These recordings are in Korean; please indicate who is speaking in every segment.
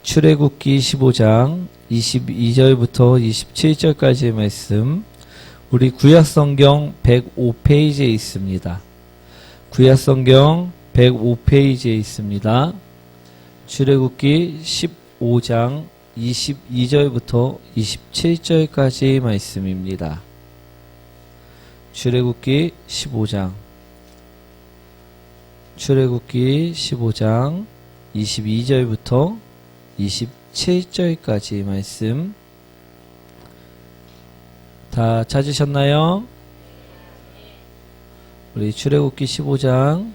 Speaker 1: 출애굽기 15장 22절부터 27절까지의 말씀, 우리 구약성경 105페이지에 있습니다. 구약성경 105페이지에 있습니다. 출애굽기 15장 22절부터 27절까지의 말씀입니다. 출애굽기 15장 22절부터 27절까지 말씀 다 찾으셨나요? 우리 출애굽기 15장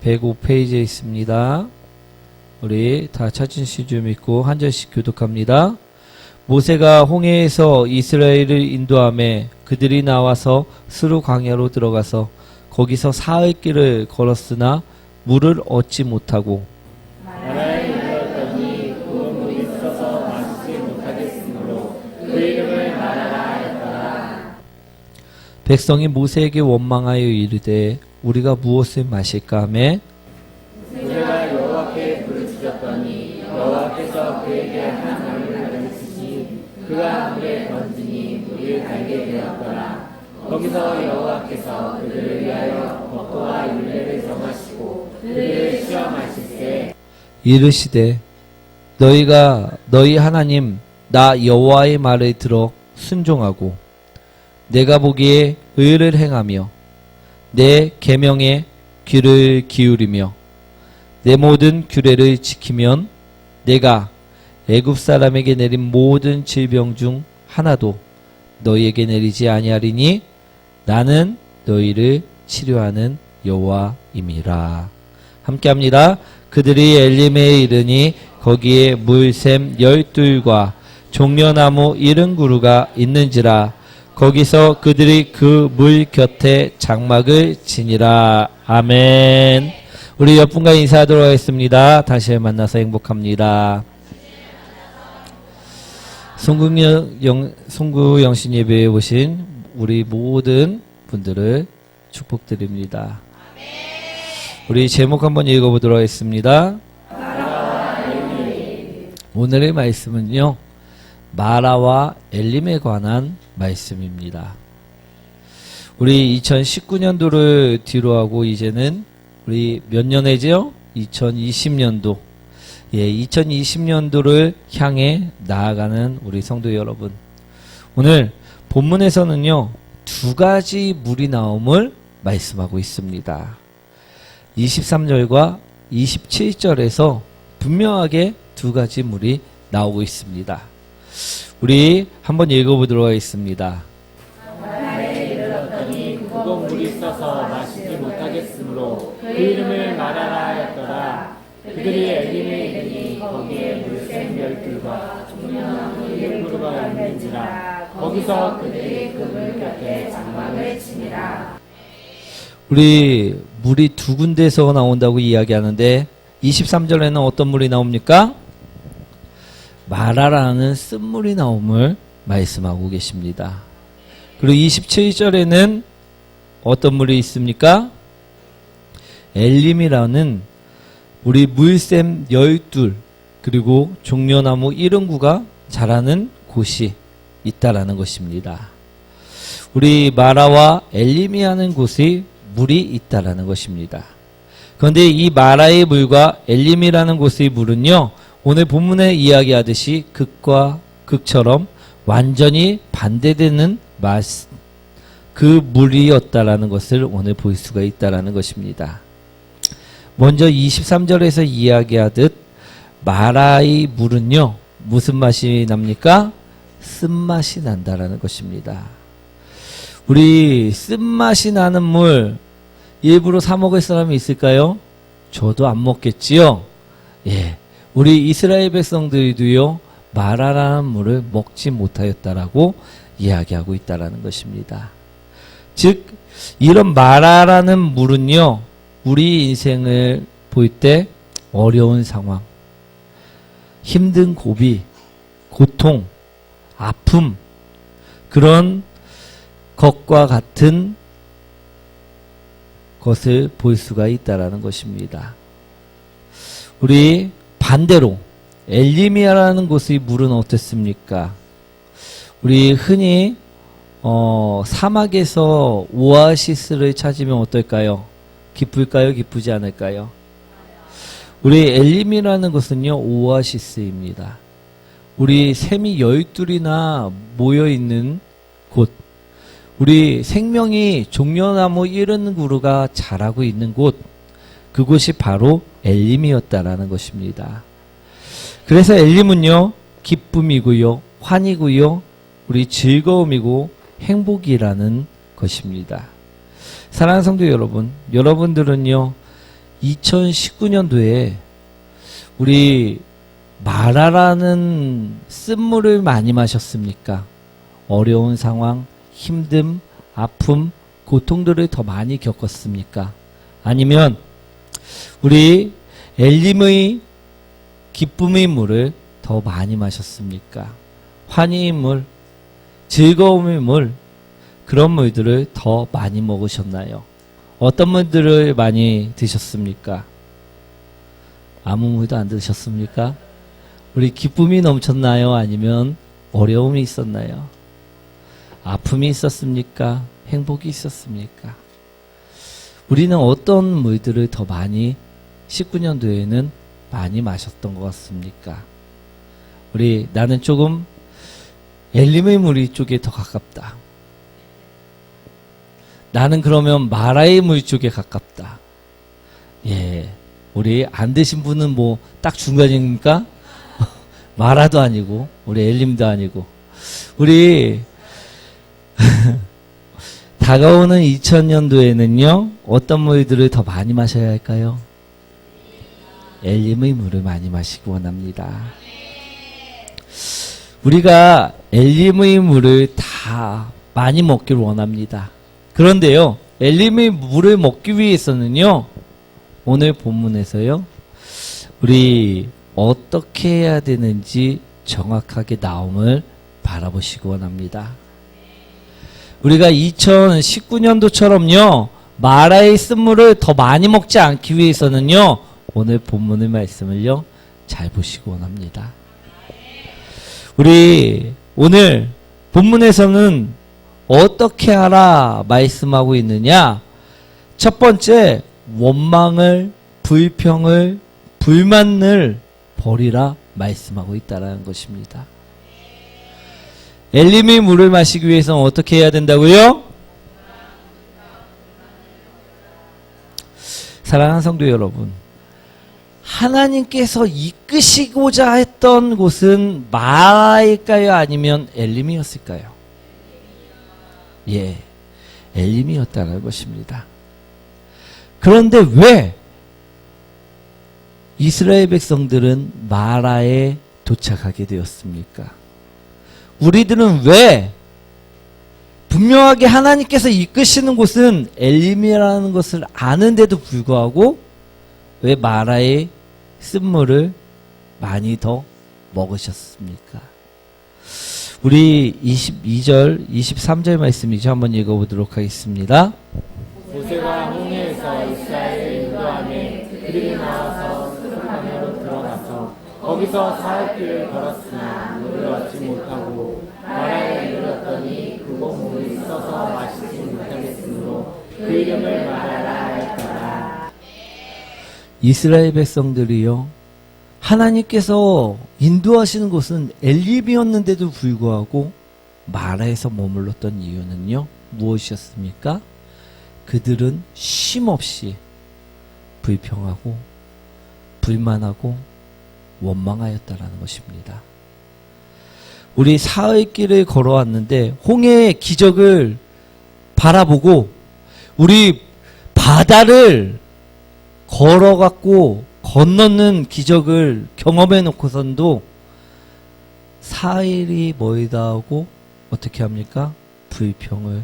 Speaker 1: 105페이지에 있습니다. 우리 다 찾으실 줄 믿고 한 절씩 교독합니다. 모세가 홍해에서 이스라엘을 인도하며 그들이 나와서 스루 광야로 들어가서 거기서 사흘 길을 걸었으나 물을 얻지 못하고
Speaker 2: 마라에 이르렀더니 그 물이 썩어서 마시지 못하겠으므로 그 이름을 마라라 하였더라.
Speaker 1: 백성이 모세에게 원망하여 이르되 우리가 무엇을 마실까 하매
Speaker 2: 모세가 여호와께 부르짖었더니 여호와께서 그에게 한 물을 가르치시니 그가 물에 던지니 물이 달게 되었더라. 거기서 여호와께서 그들을 위하여 덕도와 율례를 정하시고 그들을 시험하실세
Speaker 1: 이르시되 너희가 너희 하나님 나 여호와의 말을 들어 순종하고 내가 보기에 의를 행하며 내 계명에 귀를 기울이며 내 모든 규례를 지키면 내가 애굽 사람에게 내린 모든 질병 중 하나도 너희에게 내리지 아니하리니 나는 너희를 치료하는 여호와임이라. 함께합니다. 그들이 엘림에 이르니 거기에 물샘 12과 종려나무 70그루가 있는지라. 거기서 그들이 그 물 곁에 장막을 지니라. 아멘. 우리 옆분과 인사하도록 하겠습니다. 다시 만나서 행복합니다. 송구영신 예배에 오신 우리 모든 분들을 축복드립니다. 우리 제목 한번 읽어보도록 하겠습니다. 오늘의 말씀은요, 마라와 엘림에 관한 말씀입니다. 우리 2019년도를 뒤로하고 이제는 우리 몇 년이죠? 2020년도. 예, 2020년도를 향해 나아가는 우리 성도 여러분. 오늘 본문에서는요, 두 가지 물이 나옴을 말씀하고 있습니다. 23절과 27절에서 분명하게 두 가지 물이 나오고 있습니다. 우리 한번 읽어보도록 하겠습니다.
Speaker 2: 마라에 이르렀더니 그곳 물이 써서 마시지 못하겠으므로 그 이름을 마라라 하였더라. 그들이 엘림에 이르니 거기에 물샘 12과 종려나무 70그루가 있는지라. 거기서 그들이 그 물 곁에 장막을 치니라.
Speaker 1: 우리 물이 두 군데서 나온다고 이야기하는데 23절에는 어떤 물이 나옵니까? 마라라는 쓴물이 나옴을 말씀하고 계십니다. 그리고 27절에는 어떤 물이 있습니까? 엘림이라는 우리 물샘 12 그리고 종려나무 70그루가 자라는 곳이 있다라는 것입니다. 우리 마라와 엘림이 하는 곳에 물이 있다라는 것입니다. 그런데 이 마라의 물과 엘림이라는 곳의 물은요, 오늘 본문에 이야기하듯이 극과 극처럼 완전히 반대되는 그 물이었다라는 것을 오늘 볼 수가 있다라는 것입니다. 먼저 23절에서 이야기하듯 마라의 물은요, 무슨 맛이 납니까? 쓴맛이 난다라는 것입니다. 우리 쓴맛이 나는 물 일부러 사 먹을 사람이 있을까요? 저도 안 먹겠지요. 예, 우리 이스라엘 백성들도요, 마라라는 물을 먹지 못하였다라고 이야기하고 있다라는 것입니다. 즉 이런 마라라는 물은요, 우리 인생을 볼 때 어려운 상황, 힘든 고비, 고통, 아픔, 그런 것과 같은 것을 볼 수가 있다라는 것입니다. 우리 반대로 엘리미라는 곳의 물은 어떻습니까? 우리 흔히 사막에서 오아시스를 찾으면 어떨까요? 기쁠까요? 기쁘지 않을까요? 우리 엘림이라는 곳은요, 오아시스입니다. 우리 샘이 12이나 모여있는 곳, 우리 생명이 종려나무 이른 그루가 자라고 있는 곳, 그곳이 바로 엘림이었다라는 것입니다. 그래서 엘림은요, 기쁨이고요, 환희고요, 우리 즐거움이고 행복이라는 것입니다. 사랑하는 성도 여러분, 여러분들은요, 2019년도에 우리 마라라는 쓴물을 많이 마셨습니까? 어려운 상황, 힘듦, 아픔, 고통들을 더 많이 겪었습니까? 아니면 우리 엘림의 기쁨의 물을 더 많이 마셨습니까? 환희의 물, 즐거움의 물, 그런 물들을 더 많이 먹으셨나요? 어떤 물들을 많이 드셨습니까? 아무 물도 안 드셨습니까? 우리 기쁨이 넘쳤나요? 아니면 어려움이 있었나요? 아픔이 있었습니까? 행복이 있었습니까? 우리는 어떤 물들을 더 많이 19년도에는 많이 마셨던 것 같습니까? 나는 조금 엘림의 물이 쪽에 더 가깝다. 나는 그러면 마라의 물 쪽에 가깝다. 예. 우리 안 드신 분은 뭐 딱 중간입니까? 마라도 아니고, 우리 엘림도 아니고. 우리, 다가오는 2000년도에는요, 어떤 물들을 더 많이 마셔야 할까요? 엘림의 물을 많이 마시기 원합니다. 우리가 엘림의 물을 다 많이 먹기를 원합니다. 그런데요, 엘림의 물을 먹기 위해서는요, 오늘 본문에서요, 우리 어떻게 해야 되는지 정확하게 나옴을 바라보시기 원합니다. 우리가 2019년도처럼요, 마라의 쓴물을 더 많이 먹지 않기 위해서는요, 오늘 본문의 말씀을요, 잘 보시기 원합니다. 우리 오늘 본문에서는 어떻게 하라 말씀하고 있느냐? 첫 번째, 원망을, 불평을, 불만을 버리라 말씀하고 있다는 것입니다. 엘림의 물을 마시기 위해서는 어떻게 해야 된다고요? 사랑하는 성도 여러분, 하나님께서 이끄시고자 했던 곳은 마라일까요? 아니면 엘림이었을까요? 예, 엘림이었다는 것입니다. 그런데 왜 이스라엘 백성들은 마라에 도착하게 되었습니까? 우리들은 왜 분명하게 하나님께서 이끄시는 곳은 엘림이라는 것을 아는데도 불구하고 왜 마라의 쓴물을 많이 더 먹으셨습니까? 우리 22절, 23절 말씀이죠. 한번 읽어보도록 하겠습니다.
Speaker 2: 모세가 홍해에서 이스라엘을 인도하며 그들이 나와서 스룹하면으로 들어가서 거기서 사흘길을 걸었으나 물을 얻지 못하고 마라에 이르렀더니 그곳 물이 있어서 마시지 못하겠으므로 그 이름을 마라라 하였더라.
Speaker 1: 이스라엘 백성들이요, 하나님께서 인도하시는 곳은 엘림이었는데도 불구하고 마라에서 머물렀던 이유는요, 무엇이었습니까? 그들은 쉼없이 불평하고 불만하고 원망하였다라는 것입니다. 우리 사흘길을 걸어왔는데 홍해의 기적을 바라보고 우리 바다를 걸어갖고 건너는 기적을 경험해 놓고선도 사흘이 멀다 하고 어떻게 합니까? 불평을,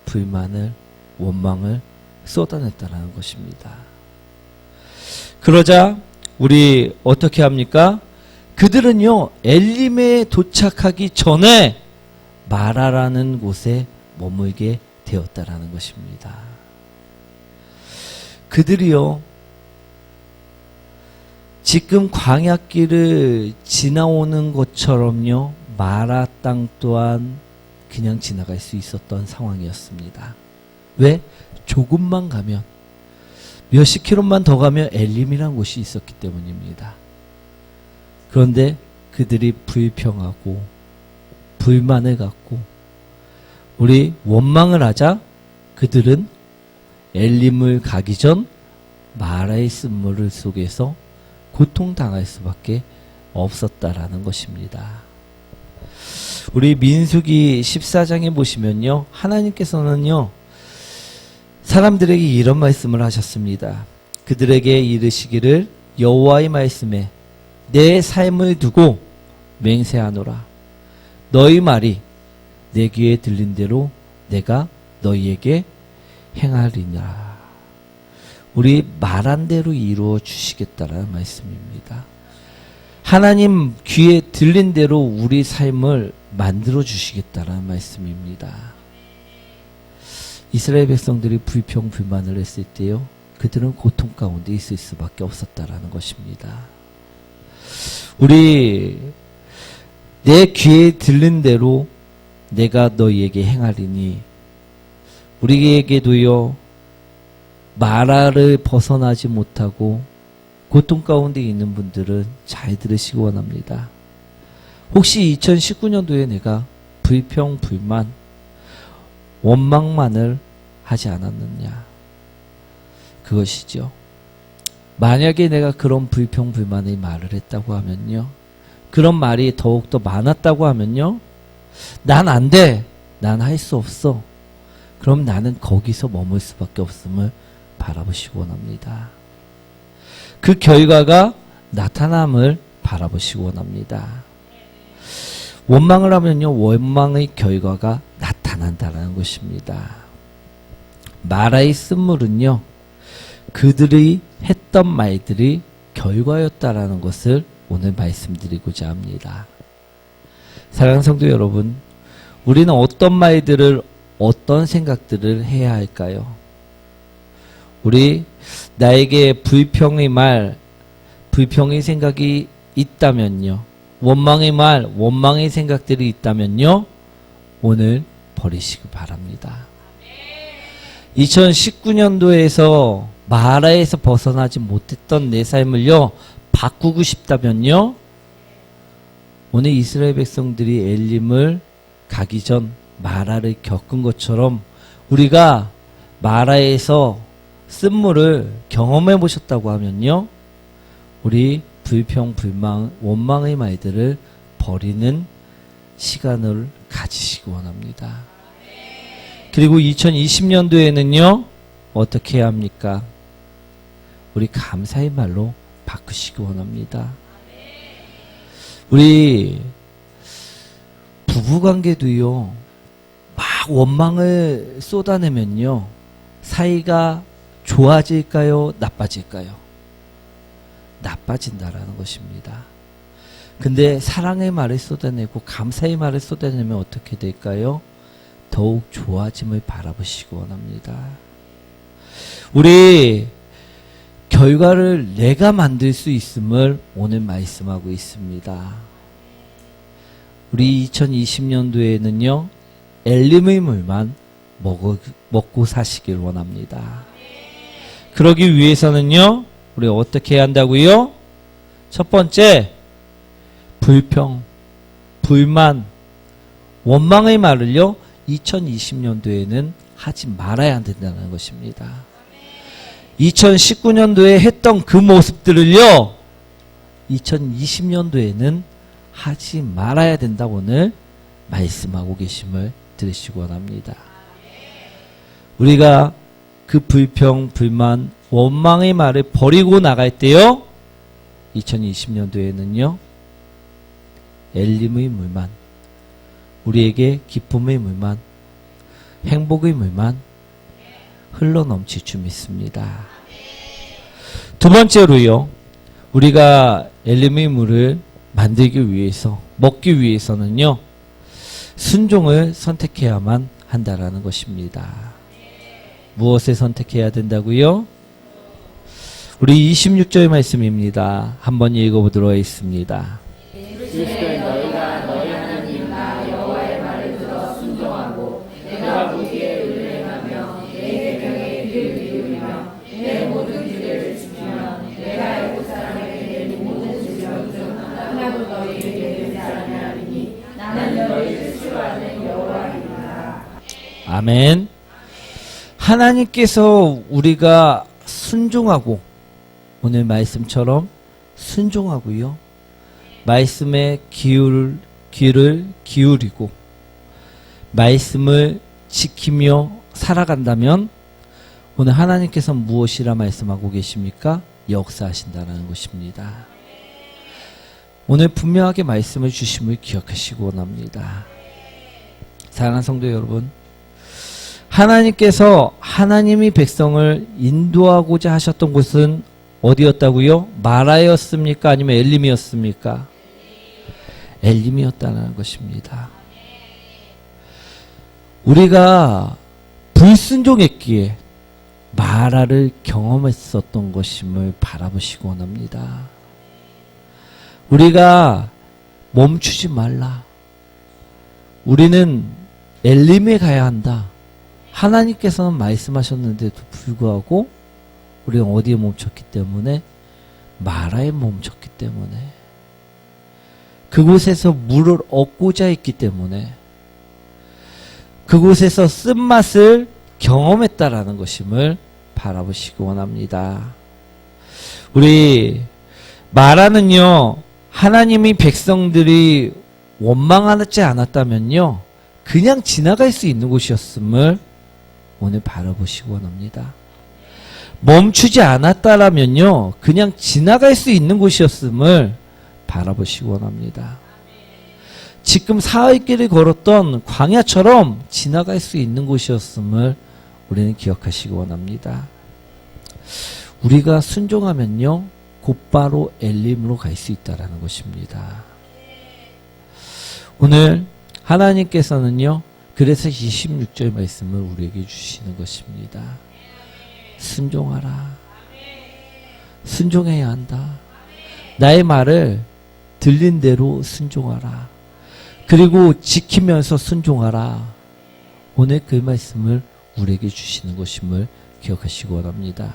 Speaker 1: 불만을, 원망을 쏟아냈다라는 것입니다. 그러자 우리 어떻게 합니까? 그들은요, 엘림에 도착하기 전에 마라라는 곳에 머물게 되었다라는 것입니다. 그들이요, 지금 광야길을 지나오는 것처럼요, 마라 땅 또한 그냥 지나갈 수 있었던 상황이었습니다. 왜? 조금만 가면, 몇십 킬로만 더 가면 엘림이라는 곳이 있었기 때문입니다. 그런데 그들이 불평하고 불만을 갖고 우리 원망을 하자 그들은 엘림을 가기 전 마라의 쓴물 속에서 고통당할 수밖에 없었다라는 것입니다. 우리 민수기 14장에 보시면요, 하나님께서는요 사람들에게 이런 말씀을 하셨습니다. 그들에게 이르시기를 여호와의 말씀에 내 삶을 두고 맹세하노라. 너희 말이 내 귀에 들린 대로 내가 너희에게 행하리라. 우리 말한 대로 이루어 주시겠다라는 말씀입니다. 하나님 귀에 들린 대로 우리 삶을 만들어 주시겠다라는 말씀입니다. 이스라엘 백성들이 불평 불만을 했을 때요, 그들은 고통 가운데 있을 수밖에 없었다라는 것입니다. 우리 내 귀에 들린 대로 내가 너희에게 행하리니, 우리에게도요 마라를 벗어나지 못하고 고통 가운데 있는 분들은 잘 들으시기 원합니다. 혹시 2019년도에 내가 불평 불만 원망만을 하지 않았느냐, 그것이죠. 만약에 내가 그런 불평 불만의 말을 했다고 하면요, 그런 말이 더욱더 많았다고 하면요, 난 안 돼, 난 할 수 없어, 그럼 나는 거기서 머물 수밖에 없음을 바라보시기 원합니다. 그 결과가 나타남을 바라보시기 원합니다. 원망을 하면요, 원망의 결과가 나타난다는 것입니다. 마라의 쓴물은요, 그들이 했던 말들이 결과였다라는 것을 오늘 말씀드리고자 합니다. 사랑하는 성도 여러분, 우리는 어떤 말들을, 어떤 생각들을 해야 할까요? 우리 나에게 불평의 말, 불평의 생각이 있다면요, 원망의 말, 원망의 생각들이 있다면요, 오늘 버리시기 바랍니다. 2019년도에서 마라에서 벗어나지 못했던 내 삶을요 바꾸고 싶다면요, 오늘 이스라엘 백성들이 엘림을 가기 전 마라를 겪은 것처럼 우리가 마라에서 쓴물을 경험해 보셨다고 하면요, 우리 불평, 불만, 원망의 말들을 버리는 시간을 가지시기 원합니다. 그리고 2020년도에는요 어떻게 해야 합니까? 우리 감사의 말로 바꾸시기 원합니다. 우리 부부관계도요 막 원망을 쏟아내면요 사이가 좋아질까요? 나빠질까요? 나빠진다라는 것입니다. 근데 사랑의 말을 쏟아내고 감사의 말을 쏟아내면 어떻게 될까요? 더욱 좋아짐을 바라보시기 원합니다. 우리 결과를 내가 만들 수 있음을 오늘 말씀하고 있습니다. 우리 2020년도에는요 엘림의 물만 먹고 사시길 원합니다. 그러기 위해서는요 우리 어떻게 해야 한다고요? 첫 번째, 불평, 불만, 원망의 말을요 2020년도에는 하지 말아야 된다는 것입니다. 2019년도에 했던 그 모습들을요 2020년도에는 하지 말아야 된다고 오늘 말씀하고 계심을 들으시기 원합니다. 우리가 그 불평, 불만, 원망의 말을 버리고 나갈 때요 2020년도에는요 엘림의 물만, 우리에게 기쁨의 물만, 행복의 물만 흘러넘칠 줄 믿습니다. 두 번째로요 우리가 엘림의 물을 만들기 위해서, 먹기 위해서는요 순종을 선택해야만 한다라는 것입니다. 무엇을 선택해야 된다고요? 우리 26절 말씀입니다. 한번 읽어보도록 하겠습니다.
Speaker 2: 이르시되 너희가 너희 하나님 여호와의 말을 들어 순종하고 내가 보기에 의뢰하며 내 계명에 귀를 기울이며 내 모든 규례를 지키면 내가 애굽 사람에게 내 모든 질병 중 하나도 너희에게 되지 아니하리니 나는 너희를 치료하는 여호와이니라.
Speaker 1: 아멘. 하나님께서 우리가 순종하고, 오늘 말씀처럼 순종하고요, 말씀에 귀를 기울이고 말씀을 지키며 살아간다면 오늘 하나님께서 무엇이라 말씀하고 계십니까? 역사하신다는 것입니다. 오늘 분명하게 말씀을 주심을 기억하시기 원합니다. 사랑하는 성도 여러분, 하나님께서 하나님이 백성을 인도하고자 하셨던 곳은 어디였다고요? 마라였습니까? 아니면 엘림이었습니까? 엘림이었다는 것입니다. 우리가 불순종했기에 마라를 경험했었던 것임을 바라보시기 원합니다. 우리가 멈추지 말라. 우리는 엘림에 가야 한다. 하나님께서는 말씀하셨는데도 불구하고 우리가 어디에 멈췄기 때문에? 마라에 멈췄기 때문에, 그곳에서 물을 얻고자 했기 때문에, 그곳에서 쓴맛을 경험했다라는 것임을 바라보시기 원합니다. 우리 마라는요, 하나님이 백성들이 원망하지 않았다면요, 그냥 지나갈 수 있는 곳이었음을 오늘 바라보시기 원합니다. 멈추지 않았다라면요, 그냥 지나갈 수 있는 곳이었음을 바라보시기 원합니다. 지금 사흘길을 걸었던 광야처럼 지나갈 수 있는 곳이었음을 우리는 기억하시기 원합니다. 우리가 순종하면요, 곧바로 엘림으로 갈 수 있다는 것입니다. 오늘 하나님께서는요, 그래서 26절 말씀을 우리에게 주시는 것입니다. 순종하라. 순종해야 한다. 나의 말을 들린 대로 순종하라. 그리고 지키면서 순종하라. 오늘 그 말씀을 우리에게 주시는 것임을 기억하시기 원합니다.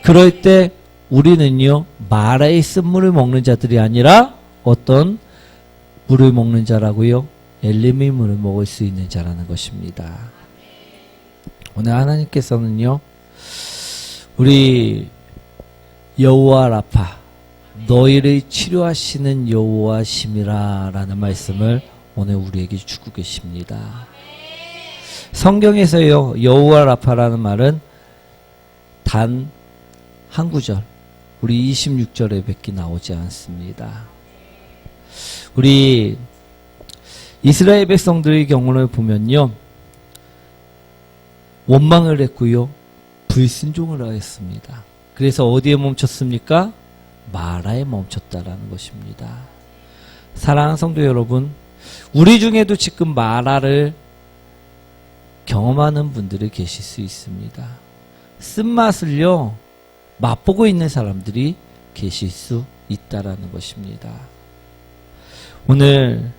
Speaker 1: 그럴 때 우리는요, 마라의 쓴물을 먹는 자들이 아니라 어떤 물을 먹는 자라고요? 엘림의 물을 먹을 수 있는 자라는 것입니다. 오늘 하나님께서는요, 우리 여호와 라파, 너희를 치료하시는 여호와심이라 라는 말씀을 오늘 우리에게 주고 계십니다. 성경에서요, 여호와 라파라는 말은 단 한 구절, 우리 26절에 밖에 나오지 않습니다. 우리 이스라엘 백성들의 경우를 보면요, 원망을 했고요, 불순종을 하였습니다. 그래서 어디에 멈췄습니까? 마라에 멈췄다라는 것입니다. 사랑하는 성도 여러분, 우리 중에도 지금 마라를 경험하는 분들이 계실 수 있습니다. 쓴맛을요, 맛보고 있는 사람들이 계실 수 있다라는 것입니다. 오늘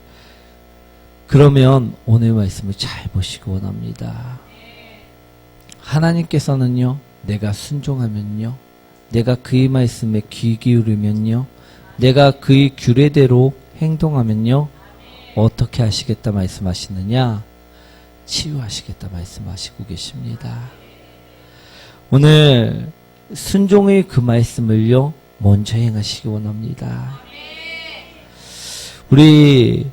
Speaker 1: 그러면 오늘 말씀을 잘 보시기 원합니다. 하나님께서는요, 내가 순종하면요, 내가 그의 말씀에 귀 기울이면요, 내가 그의 규례대로 행동하면요, 어떻게 하시겠다 말씀하시느냐? 치유하시겠다 말씀하시고 계십니다. 오늘 순종의 그 말씀을요, 먼저 행하시기 원합니다. 우리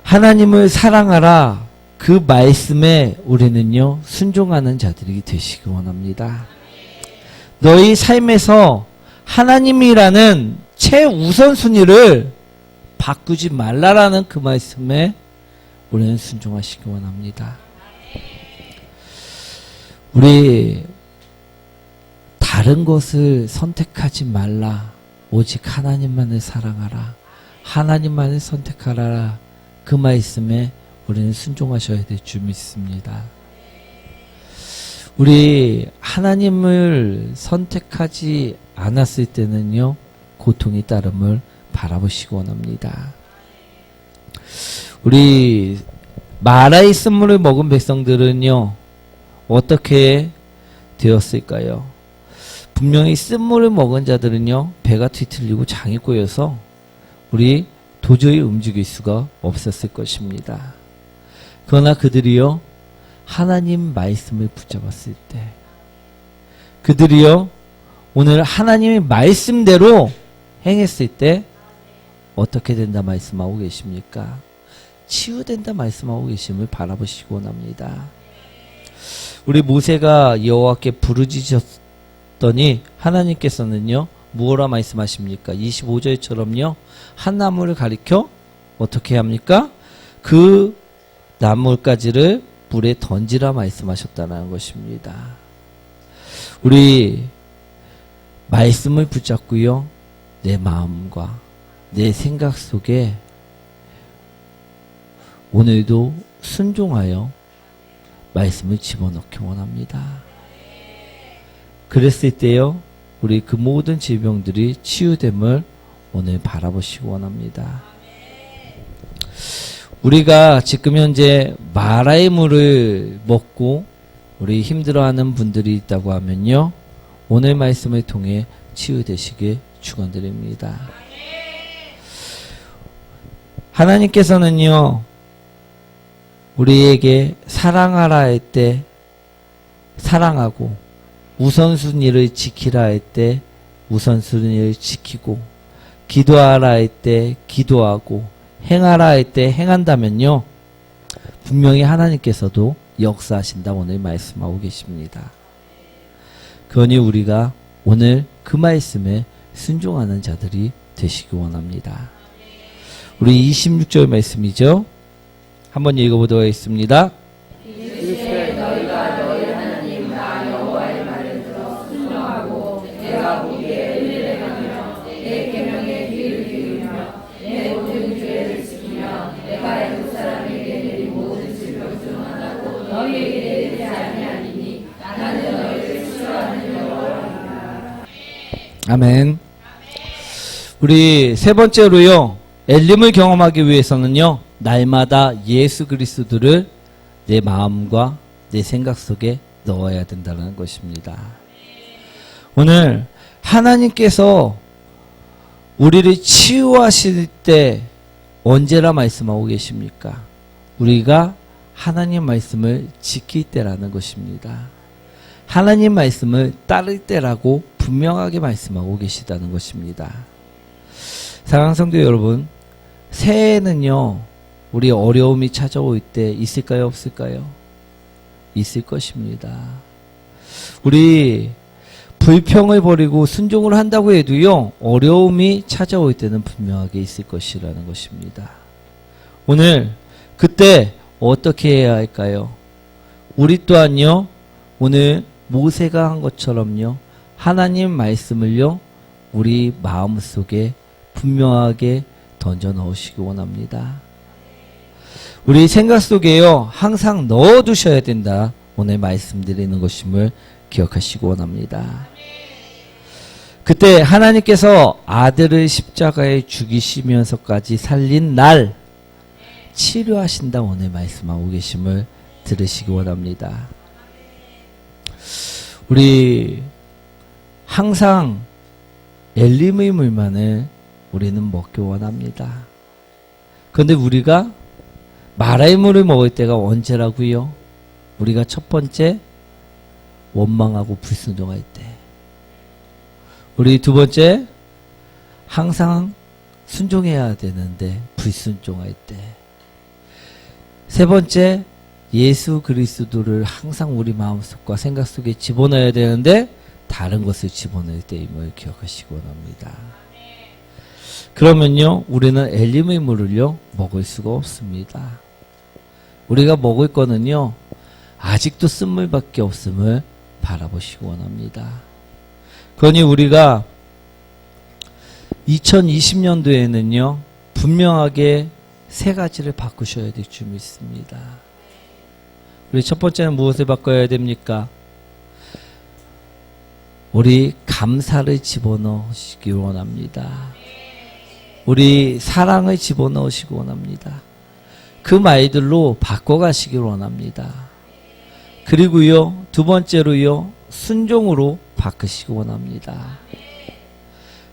Speaker 1: 하나님을 사랑하라, 그 말씀에 우리는요, 순종하는 자들이 되시기 원합니다. 너희 삶에서 하나님이라는 최우선순위를 바꾸지 말라라는 그 말씀에 우리는 순종하시기 원합니다. 우리 다른 것을 선택하지 말라. 오직 하나님만을 사랑하라. 하나님만을 선택하라. 그 말씀에 우리는 순종하셔야 될 줄 믿습니다. 우리 하나님을 선택하지 않았을 때는요, 고통이 따름을 바라보시기 원합니다. 우리 마라의 쓴물을 먹은 백성들은요, 어떻게 되었을까요? 분명히 쓴물을 먹은 자들은요, 배가 뒤틀리고 장이 꼬여서 우리 도저히 움직일 수가 없었을 것입니다. 그러나 그들이요, 하나님 말씀을 붙잡았을 때, 그들이요, 오늘 하나님의 말씀대로 행했을 때 어떻게 된다 말씀하고 계십니까? 치유된다 말씀하고 계심을 바라보시기 원합니다. 우리 모세가 여호와께 부르짖었더니 하나님께서는요, 무엇라 말씀하십니까? 25절처럼요, 한 나무를 가리켜 어떻게 합니까? 그 나물가지를 물에 던지라 말씀하셨다는 것입니다. 우리 말씀을 붙잡고요, 내 마음과 내 생각 속에 오늘도 순종하여 말씀을 집어넣기 원합니다. 그랬을 때요, 우리 그 모든 질병들이 치유됨을 오늘 바라보시기 원합니다. 우리가 지금 현재 마라의 물을 먹고 우리 힘들어하는 분들이 있다고 하면요, 오늘 말씀을 통해 치유되시길 축원드립니다. 하나님께서는요, 우리에게 사랑하라 할 때 사랑하고, 우선순위를 지키라 할 때 우선순위를 지키고, 기도하라 할 때 기도하고, 행하라 할 때 행한다면요, 분명히 하나님께서도 역사하신다 오늘 말씀하고 계십니다. 그러니 우리가 오늘 그 말씀에 순종하는 자들이 되시기 원합니다. 우리 26절 말씀이죠. 한번 읽어보도록 하겠습니다.
Speaker 2: 이르시되 너희가 너희 하나님 나 여호와의 말을 들어 순종하고 내가 보기에 의를 행하며 내 계명에 귀를 기울이며 내 모든 규례를 지키며 내가 애국 사람에게 내린 모든 질병 중 하나도 너희에게 내리지 아니하리니 나는 너희를 치유하는 여호와이다.
Speaker 1: 아멘. 우리 세 번째로요, 엘림을 경험하기 위해서는요, 날마다 예수 그리스도를 내 마음과 내 생각 속에 넣어야 된다는 것입니다. 오늘 하나님께서 우리를 치유하실 때 언제라 말씀하고 계십니까? 우리가 하나님 말씀을 지킬 때라는 것입니다. 하나님 말씀을 따를 때라고 분명하게 말씀하고 계시다는 것입니다. 사랑하는 성도 여러분, 새해에는요, 우리 어려움이 찾아올 때 있을까요, 없을까요? 있을 것입니다. 우리 불평을 버리고 순종을 한다고 해도요, 어려움이 찾아올 때는 분명하게 있을 것이라는 것입니다. 오늘 그때 어떻게 해야 할까요? 우리 또한요, 오늘 모세가 한 것처럼요, 하나님 말씀을요, 우리 마음속에 분명하게 던져 넣으시기 원합니다. 우리 생각 속에요, 항상 넣어 두셔야 된다 오늘 말씀드리는 것임을 기억하시기 원합니다. 그때 하나님께서 아들을 십자가에 죽이시면서까지 살린 날 치료하신다 오늘 말씀하고 계심을 들으시기 원합니다. 우리 항상 엘림의 물만을 우리는 먹기 원합니다. 그런데 우리가 마라의 물을 먹을 때가 언제라고요? 우리가 첫 번째 원망하고 불순종할 때, 우리 두 번째 항상 순종해야 되는데 불순종할 때, 세 번째 예수 그리스도를 항상 우리 마음속과 생각 속에 집어넣어야 되는데 다른 것을 집어넣을 때임을 기억하시기 원합니다. 그러면요, 우리는 엘림의 물을요 먹을 수가 없습니다. 우리가 먹을 거는요, 아직도 쓴물밖에 없음을 바라보시기 원합니다. 그러니 우리가 2020년도에는요 분명하게 세 가지를 바꾸셔야 될 줄 믿습니다. 우리 첫 번째는 무엇을 바꿔야 됩니까? 우리 감사를 집어넣으시기 원합니다. 우리 사랑을 집어넣으시기 원합니다. 그 말들로 바꿔가시기 원합니다. 그리고요, 두 번째로요, 순종으로 바꾸시기 원합니다.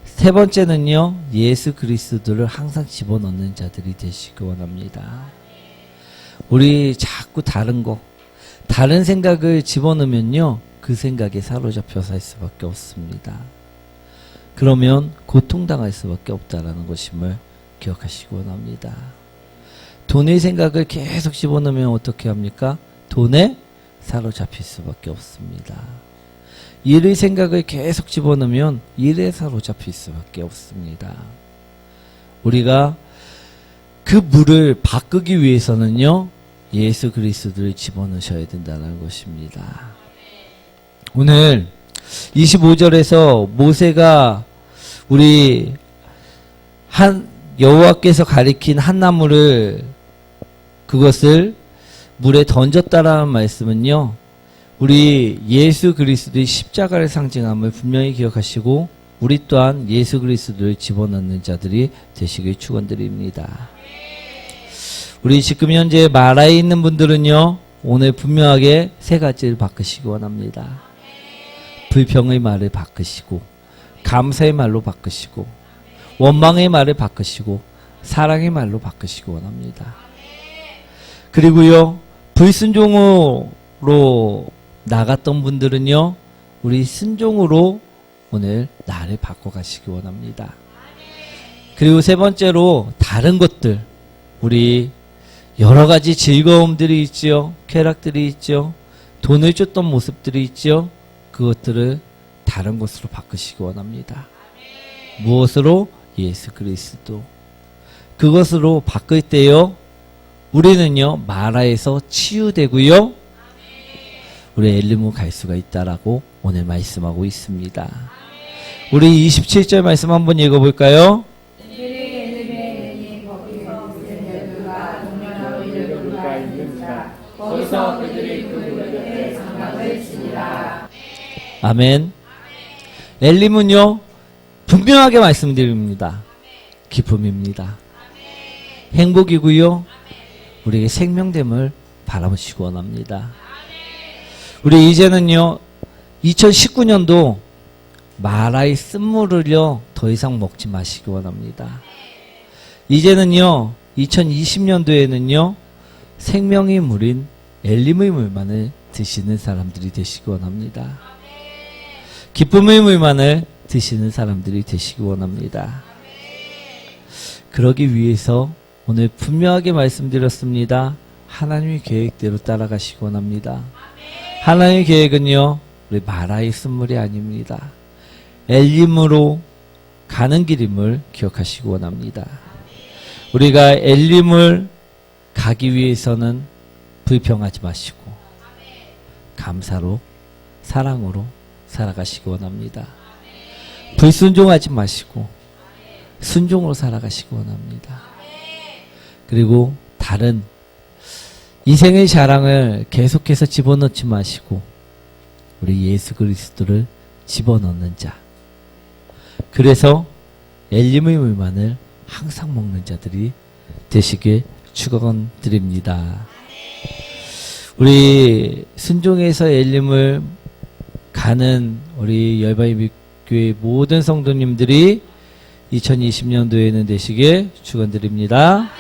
Speaker 1: 세 번째는요, 예수 그리스도를 항상 집어넣는 자들이 되시기 원합니다. 우리 자꾸 다른 생각을 집어넣으면요, 그 생각에 사로잡혀 살 수밖에 없습니다. 그러면 고통당할 수밖에 없다라는 것임을 기억하시기 원합니다. 돈의 생각을 계속 집어넣으면 어떻게 합니까? 돈에 사로잡힐 수밖에 없습니다. 일의 생각을 계속 집어넣으면 일에 사로잡힐 수밖에 없습니다. 우리가 그 물을 바꾸기 위해서는요, 예수 그리스도를 집어넣으셔야 된다는 것입니다. 오늘 25절에서 모세가 우리 여호와께서 가리킨 한 나무를 그것을 물에 던졌다라는 말씀은요, 우리 예수 그리스도의 십자가를 상징함을 분명히 기억하시고 우리 또한 예수 그리스도를 집어넣는 자들이 되시길 축원드립니다. 우리 지금 현재 마라에 있는 분들은요, 오늘 분명하게 세 가지를 바꾸시기 원합니다. 불평의 말을 바꾸시고, 감사의 말로 바꾸시고, 원망의 말을 바꾸시고, 사랑의 말로 바꾸시기 원합니다. 그리고요, 불순종으로 나갔던 분들은요, 우리 순종으로 오늘 나를 바꿔가시기 원합니다. 그리고 세 번째로 다른 것들, 우리 여러 가지 즐거움들이 있죠. 쾌락들이 있죠. 돈을 줬던 모습들이 있죠. 그것들을 다른 것으로 바꾸시기 원합니다. 무엇으로? 예수 그리스도. 그것으로 바꿀 때요, 우리는요, 마라에서 치유되고요, 우리 엘리무 갈 수가 있다라고 오늘 말씀하고 있습니다. 우리 27절 말씀 한번 읽어볼까요?
Speaker 2: 거기서 그들이 그 물에 장막을 치니라.
Speaker 1: 아멘. 엘림은요, 분명하게 말씀드립니다. 기쁨입니다. 행복이고요, 우리에게 생명됨을 바라보시기 원합니다. 우리 이제는요, 2019년도 마라의 쓴물을요, 더 이상 먹지 마시기 원합니다. 이제는요, 2020년도에는요, 생명의 물인 엘림의 물만을 드시는 사람들이 되시기 원합니다. 기쁨의 물만을 드시는 사람들이 되시기 원합니다. 그러기 위해서 오늘 분명하게 말씀드렸습니다. 하나님의 계획대로 따라가시기 원합니다. 하나님의 계획은요, 우리 마라의 쓴물이 아닙니다. 엘림으로 가는 길임을 기억하시기 원합니다. 우리가 엘림을 가기 위해서는 불평하지 마시고 감사로, 사랑으로 살아가시기 원합니다. 불순종하지 마시고 순종으로 살아가시기 원합니다. 그리고 다른 인생의 자랑을 계속해서 집어넣지 마시고 우리 예수 그리스도를 집어넣는 자, 그래서 엘림의 물만을 항상 먹는 자들이 되시길 축원드립니다. 우리 순종에서 엘림을 가는 우리 열방의 교회 모든 성도님들이 2020년도에는 되시길 축원드립니다.